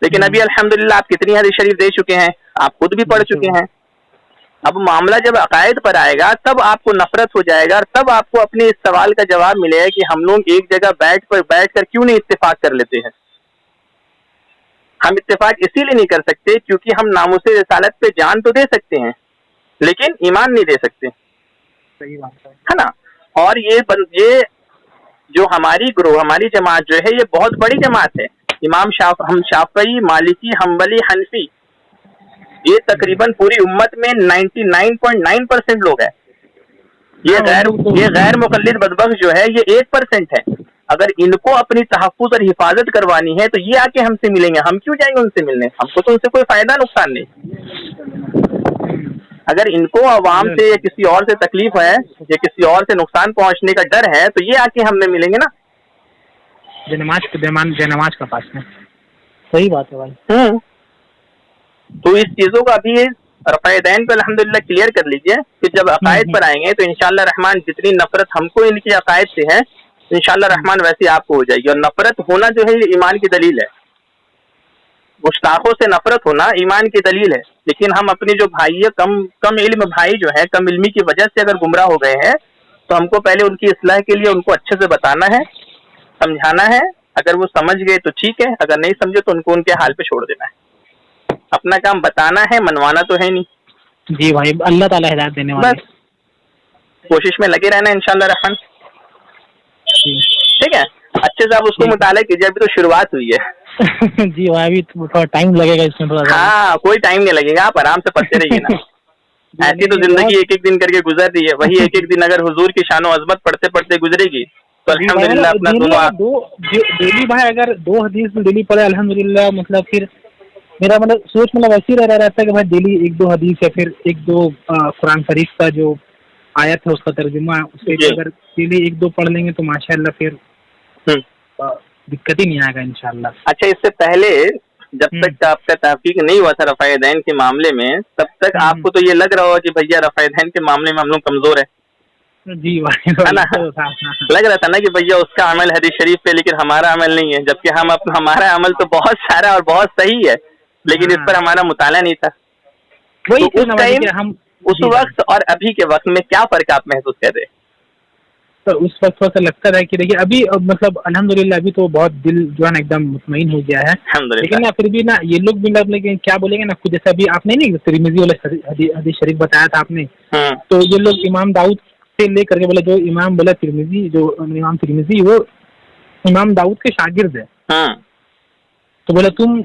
لیکن ابھی الحمدللہ آپ کتنی حدیث شریف دے چکے ہیں، آپ خود بھی پڑھ چکے ہیں. اب معاملہ جب عقائد پر آئے گا تب آپ کو نفرت ہو جائے گا، اور تب آپ کو اپنے اس سوال کا جواب ملے گا کہ ہم لوگ ایک جگہ بیٹھ کر کیوں نہیں اتفاق کر لیتے ہیں۔ ہم اتفاق اسی لیے نہیں کر سکتے کیونکہ ہم ناموس رسالت پہ جان تو دے سکتے ہیں لیکن ایمان نہیں دے سکتے، صحیح بات ہے نا۔ اور یہ جو ہماری گروہ، ہماری جماعت جو ہے یہ بہت بڑی جماعت ہے۔ ہم شافعی، مالکی، حنبلی، حنفی، یہ تقریباً پوری امت میں 99.9% لوگ ہیں۔ یہ غیر مقلد بدبخت جو ہے یہ 1% ہے۔ اگر ان کو اپنی تحفظ اور حفاظت کروانی ہے تو یہ آ کے ہم سے ملیں گے، ہم کیوں جائیں گے ان سے ملنے؟ ہم کو تو ان سے کوئی فائدہ نقصان نہیں۔ اگر ان کو عوام سے یا کسی اور سے تکلیف ہے یا کسی اور سے نقصان پہنچنے کا ڈر ہے تو یہ آ کے ہم میں ملیں گے نا۔ جنماز کا پاس میں صحیح بات ہے بھائی۔ تو اس چیزوں کا ابھی رفع دین پہ الحمدللہ کلیئر کر لیجئے کہ جب عقائد پر آئیں گے تو انشاءاللہ رحمان جتنی نفرت ہم کو ان کی عقائد سے ہے انشاءاللہ رحمان ویسی آپ کو ہو جائے گی۔ اور نفرت ہونا جو ہے یہ ایمان کی دلیل ہے، گستاخوں سے نفرت ہونا ایمان کی دلیل ہے۔ لیکن ہم اپنے جو بھائی کم علم بھائی جو ہے کم علمی کی وجہ سے اگر گمراہ ہو گئے ہیں تو ہم کو پہلے ان کی اصلاح کے لیے ان کو اچھے سے بتانا ہے، سمجھانا ہے۔ اگر وہ سمجھ گئے تو ٹھیک ہے، اگر نہیں سمجھے تو ان کو ان کے حال پہ چھوڑ دینا ہے۔ اپنا کام بتانا ہے، منوانا تو ہے نہیں۔ جی بھائی، اللہ تعالیٰ ہدایت دینے والے۔ بس کوشش میں لگے رہنا انشاءاللہ رحمان، ٹھیک ہے۔ اچھے سے آپ اس کو مطالعہ کیجیے، ابھی تو شروعات ہوئی ہے۔ جی بھائی، ابھی تھوڑا ٹائم لگے گا اس میں تھوڑا۔ ہاں کوئی ٹائم نہیں لگے گا، آپ آرام سے پڑھتے رہیے نا۔ ایسی تو زندگی ایک ایک دن کر کے گزر رہی ہے، وہی ایک ایک دن اگر حضور کی شان و عظمت پڑھتے پڑھتے گزرے گی تو الحمدللہ اپنا دونوں ڈیلی بھائی اگر 2 حدیث میں ڈیلی پڑھے الحمدللہ، مطلب پھر میرا سوچ ایسی رہتا ہے کہ بھائی ڈیلی 1-2 حدیث یا پھر 1-2 قرآن شریف کا جو آیت ہے اس کا ترجمہ اس کے اگر ڈیلی 1-2 پڑھ لیں گے تو ماشاءاللہ پھر دقت ہی نہیں آئے گا انشاءاللہ۔ اچھا، اس سے پہلے جب تک آپ کا تحقیق نہیں ہوا تھا رفع دین کے معاملے میں تب تک آپ کو تو یہ لگ رہا ہو کہ بھیا رفع دین کے معاملے میں ہم لوگ کمزور ہیں، جی بھائی، لگ رہا تھا نا کہ بھیا اس کا عمل حدیث شریف پہ لیکن ہمارا عمل نہیں ہے، جبکہ ہمارا عمل تو بہت سارا اور بہت صحیح ہے لیکن اس پر ہمارا مطالعہ نہیں تھا۔ اس وقت اور ابھی کے وقت میں کیا فرق آپ محسوس کر رہے؟ تو اس وقت تھوڑا سا لگتا ہے کہ دیکھیے ابھی مطلب الحمدللہ ابھی تو بہت دل جو ہے نا ایک دم مطمئن ہو گیا ہے، لیکن نا پھر بھی نا یہ لوگ بھی لیکن کیا بولیں گے نا، جیسے ابھی آپ نے نہیں ترمذی والا حدیث شریف بتایا تھا آپ نے، تو یہ لوگ امام داؤد سے لے کر کے بولے جو امام بولا ترمذی، جو امام ترمذی وہ امام داؤد کے شاگرد ہے، تو بولے تم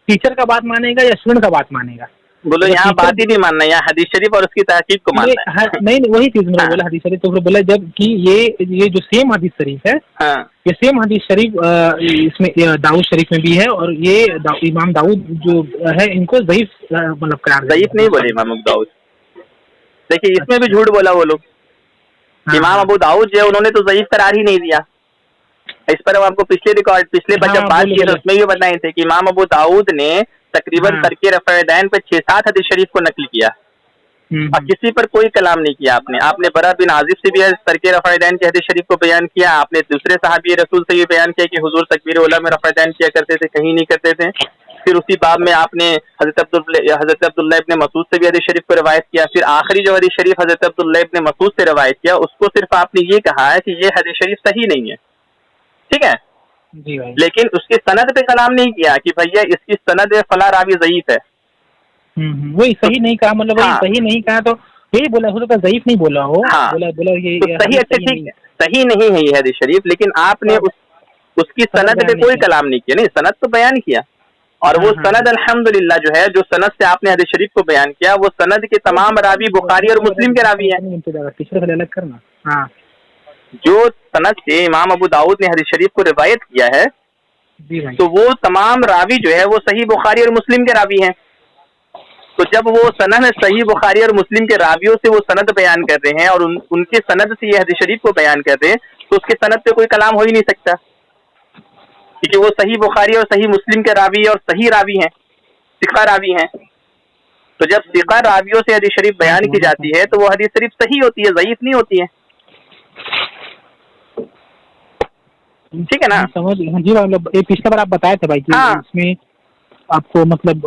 ٹیچر کا بات مانے گا یا اسٹوڈنٹ کا بات مانے گا؟ بولو یہاں بات ہی نہیں ماننا، یہاں حدیث شریف اور اس کی تحقیق کو ماننا ہے۔ نہیں وہی چیز میں بولا حدیث شریف، تو بولا جب کہ یہ جو سیم حدیث شریف ہے یہ سیم حدیث شریف اس میں داؤد شریف میں بھی ہے، اور یہ امام داؤد جو ہے ان کو ضعیف مطلب قرار دیا، ضعیف نہیں بولے امام ابو داؤد۔ دیکھیے اس میں بھی جھوٹ بولا وہ لوگ، امام ابو داؤد جو ہے انہوں نے تو ضعیف قرار ہی نہیں دیا۔ اس پر ہم آپ کو پچھلے پر جب بات کی اس میں یہ بتائے تھے کہ امام ابو داؤد نے تقریباً ترک رفع دین پہ 6-7 حدیث شریف کو نقل کیا اور کسی پر کوئی کلام نہیں کیا۔ آپ نے برا بن عازب سے بھی ترک رفع دین کے حدیث شریف کو بیان کیا، آپ نے دوسرے صحابی رسول سے یہ بیان کیا کہ حضور تکبیر اولیٰ میں رفع دین کیا کرتے تھے، کہیں نہیں کرتے تھے۔ پھر اسی باب میں آپ نے حضرت عبداللہ ابن مسعود سے بھی حدیث شریف کو روایت کیا۔ پھر آخری جو حدیث شریف حضرت عبداللہ ابن مسعود سے روایت کیا اس کو صرف آپ نے یہ کہا ہے کہ یہ حدیث شریف صحیح نہیں ہے، ٹھیک ہے، لیکن اس کی سند پہ کلام نہیں کیا کہ بھیا اس کی سند فلاں راوی ضعیف ہے۔ وہی صحیح نہیں کہا، مطلب صحیح نہیں کہا تو یہی بولا، ہو سکتا ضعیف نہیں بولا ہو، بولا یہ صحیح، اچھا ٹھیک ہے، صحیح نہیں ہے یہ حدیث شریف، لیکن آپ نے اس کی سند پہ کوئی کلام نہیں کیا، نہیں سند تو بیان کیا، اور وہ سند الحمدللہ جو ہے جو سند سے آپ نے حدیث شریف کو بیان کیا وہ سند کے تمام راوی بخاری اور مسلم کے راوی ہیں۔ جو سند سے امام ابو داؤد نے حدیث شریف کو روایت کیا ہے تو وہ تمام راوی جو ہے وہ صحیح بخاری اور مسلم کے راوی ہیں۔ تو جب وہ سند صحیح بخاری اور مسلم کے راویوں سے وہ سند بیان کر رہے ہیں اور ان کے سند سے یہ حدیث شریف کو بیان کر رہے ہیں تو اس کے سند پہ کوئی کلام ہو ہی نہیں سکتا، کیونکہ وہ صحیح بخاری اور صحیح مسلم کے راوی اور صحیح راوی ہیں، ثقہ راوی ہیں۔ تو جب ثقہ راویوں سے حدیث شریف بیان کی جاتی ہے تو وہ حدیث شریف صحیح ہوتی ہے، ضعیف نہیں ہوتی ہے، ٹھیک ہے نا؟ سمجھ جی، مطلب پچھلے بار آپ بتائے تھے بھائی کہ اس میں آپ کو مطلب